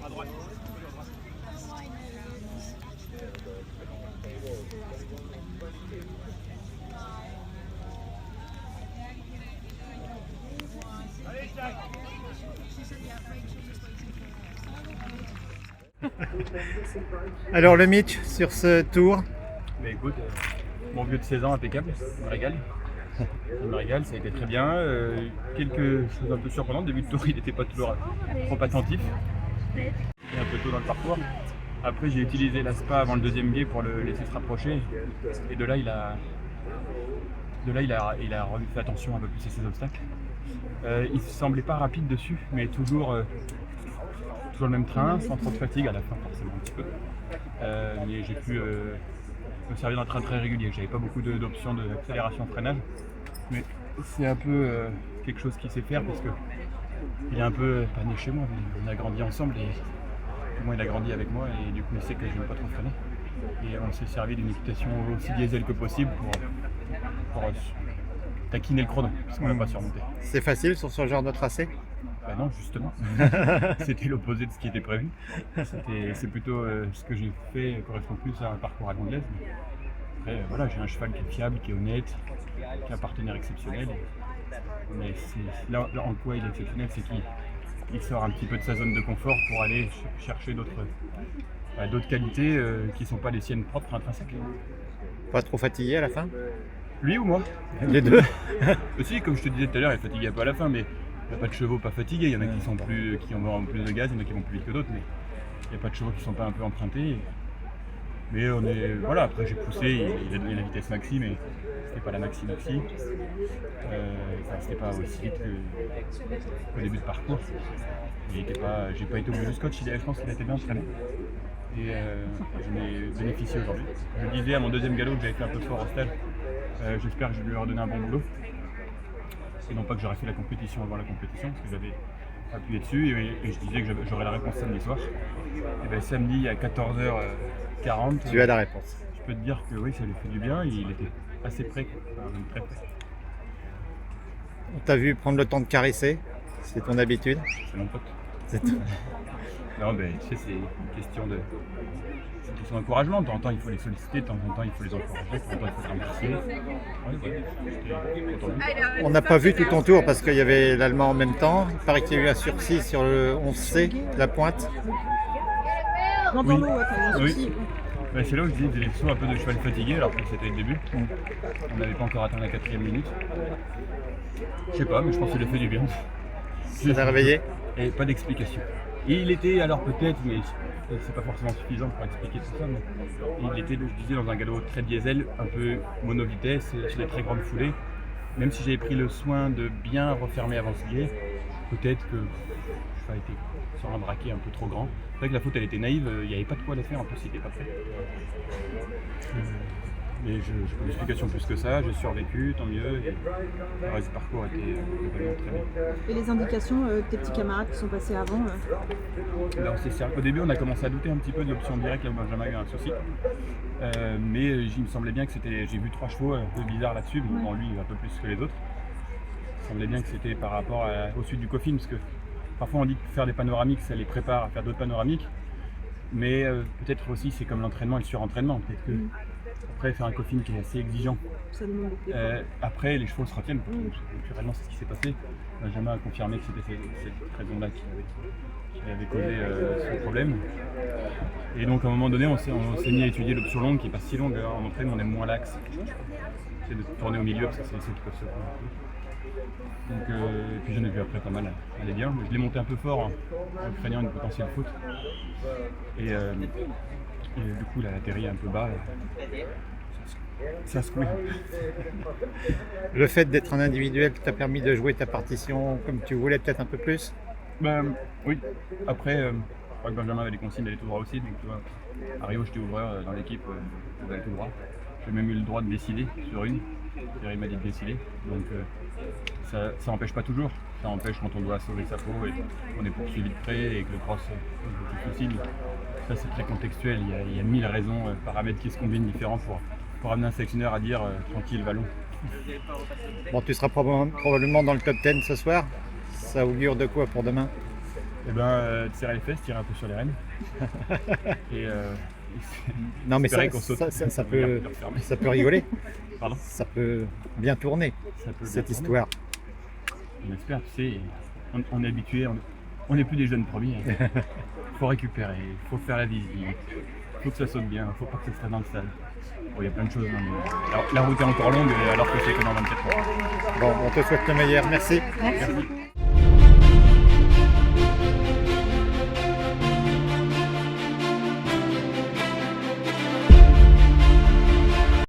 À droite. Allez, Jack. Alors le Mitch sur ce tour, Mais écoute, mon vieux de 16 ans impeccable, ça me régale. Ça me régale, ça a été très bien. Quelques choses un peu surprenantes. Début de tour, il n'était pas toujours trop attentif. Et un peu tôt dans le parcours. Après, j'ai utilisé la spa avant le deuxième guet pour le laisser se rapprocher. Et de là, il a fait attention un peu plus à ses obstacles. Il ne semblait pas rapide dessus, mais toujours le même train, sans trop de fatigue à la fin, forcément un petit peu. Mais j'ai pu me servir d'un train très régulier. J'avais pas beaucoup d'options d'accélération-freinage, mais c'est un peu quelque chose qu'il sait faire parce que il est un peu pas né chez moi, mais on a grandi ensemble et moi il a grandi avec moi et du coup il sait que je n'aime pas trop freiner. Et on s'est servi d'une équitation aussi diesel que possible pour taquiner le chrono, parce qu'on n'a pas surmonté. c'est facile sur ce genre de tracé? Bah non, justement. C'était l'opposé de ce qui était prévu. C'est plutôt ce que j'ai fait correspond plus à un parcours à l'anglaise. Après, voilà, j'ai un cheval qui est fiable, qui est honnête, qui est un partenaire exceptionnel. Mais là en quoi il est exceptionnel, c'est qu'il sort un petit peu de sa zone de confort pour aller chercher d'autres qualités qui ne sont pas les siennes propres intrinsèques. Pas trop fatigué à la fin? Lui ou moi? Les deux. Aussi, comme je te disais tout à l'heure, il est fatigué un peu à la fin, mais il n'y a pas de chevaux pas fatigués. Il y en a qui ont plus de gaz, il y en a qui vont plus vite que d'autres, mais il n'y a pas de chevaux qui ne sont pas un peu empruntés. Mais voilà, après j'ai poussé, il a donné la vitesse maxi, mais c'était pas la maxi. C'était pas aussi vite qu'au début de parcours. J'ai pas été au bout du scotch, je pense qu'il a été bien entraîné. Et j'en ai bénéficié aujourd'hui. Je disais à mon deuxième galop que j'avais fait un peu fort au stage. J'espère que je lui ai redonné un bon boulot. Et non pas que j'aurais fait la compétition avant la compétition, parce que j'avais appuyé dessus et je disais que j'aurais la réponse samedi soir. Et bien samedi à 14h40, Tu as la réponse. je peux te dire que oui, ça lui fait du bien, il était assez près, enfin, même très près. On t'a vu prendre le temps de caresser, c'est ton habitude? C'est mon pote. C'est tout. Non, ben, tu sais, c'est une question d'encouragement. De temps en temps, il faut les solliciter, de temps en temps, il faut les encourager, de temps en temps, il faut les remercier. Ouais, j'étais content de lui. On n'a pas vu tout ton tour parce qu'il y avait l'allemand en même temps. Il paraît qu'il y a eu un sursis sur le 11C, la pointe. Non, Oui. ouais, t'as eu un Oui. souci. Ouais, c'est là où je dis des sauts un peu de cheval fatigué alors que c'était le début. On n'avait pas encore atteint la 4e minute. Je sais pas, mais je pense qu'il a fait du bien. Ça t'a réveillé? Et pas d'explication. Et il était, alors peut-être, mais c'est pas forcément suffisant pour expliquer tout ça, mais il était, je disais, dans un galop très diesel, un peu mono-vitesse, sur des très grandes foulées. Même si j'avais pris le soin de bien refermer avant ce guet, peut-être que ça a été sur un braquet un peu trop grand. C'est vrai que la faute elle était naïve, il n'y avait pas de quoi la faire, en plus il n'était pas prêt. Mais je n'ai pas d'explication plus que ça, j'ai survécu, tant mieux. Et le reste du parcours était globalement très bien. Et les indications, tes petits camarades qui sont passés avant Alors, au début, on a commencé à douter un petit peu de l'option directe, là où Benjamin a eu un souci. Mais il me semblait bien que c'était. J'ai vu 3 chevaux un peu bizarres là-dessus, bon, lui un peu plus que les autres. Il me semblait bien que c'était par rapport au sud du coffin, parce que parfois on dit que faire des panoramiques, ça les prépare à faire d'autres panoramiques. Mais peut-être aussi, c'est comme l'entraînement et le surentraînement. Peut-être que après, faire un coffin qui est assez exigeant. Ça demande beaucoup d'efforts. Après, les chevaux se retiennent. Naturellement, c'est ce qui s'est passé. Benjamin a confirmé que c'était cette raison-là qui avait causé ce problème. Et donc, à un moment donné, on s'est mis à étudier l'option longue qui n'est pas si longue. En entraînement, on aime moins l'axe. C'est de tourner au milieu parce que c'est les sauts qui peuvent se prendre un peu. Donc, et puis j'en ai vu après pas mal aller bien. Je l'ai monté un peu fort en craignant une potentielle faute. Et du coup, il a atterri un peu bas. Ça secouait. Le fait d'être en individuel t'a permis de jouer ta partition comme tu voulais, peut-être un peu plus? Ben, oui. Après, je crois que Benjamin avait des consignes d'aller tout droit aussi. Donc, tu vois, à Rio, j'étais ouvreur dans l'équipe, d'aller tout droit. J'ai même eu le droit de décider sur une. Thierry m'a dit de décider. Donc, ça n'empêche pas toujours. Ça empêche quand on doit sauver sa peau et qu'on est poursuivi de près et que le cross pose des soucis. Ça, c'est très contextuel. Il y a 1000 raisons, paramètres qui se combinent différents pour amener un sélectionneur à dire tranquille, Vallon. Bon, tu seras probablement dans le top 10 ce soir. Ça augure de quoi pour demain? Et ben, serrer les fesses, tirer un peu sur les rênes. Et Non, mais espérer ça, qu'on saute. ça Il y a peut, plusieurs fermes. ça peut rigoler. Pardon. Ça peut bien tourner, Ça peut cette bien tourner. histoire. On espère, tu sais, on est habitué, on n'est plus des jeunes premiers. Il faut récupérer, il faut faire la visite, il faut que ça saute bien, il ne faut pas que ça se dans le sale. Bon, il y a plein de choses, hein, mais la route est encore longue alors que c'est que dans 24 heures. Bon, on te souhaite le meilleur. Merci. Merci beaucoup.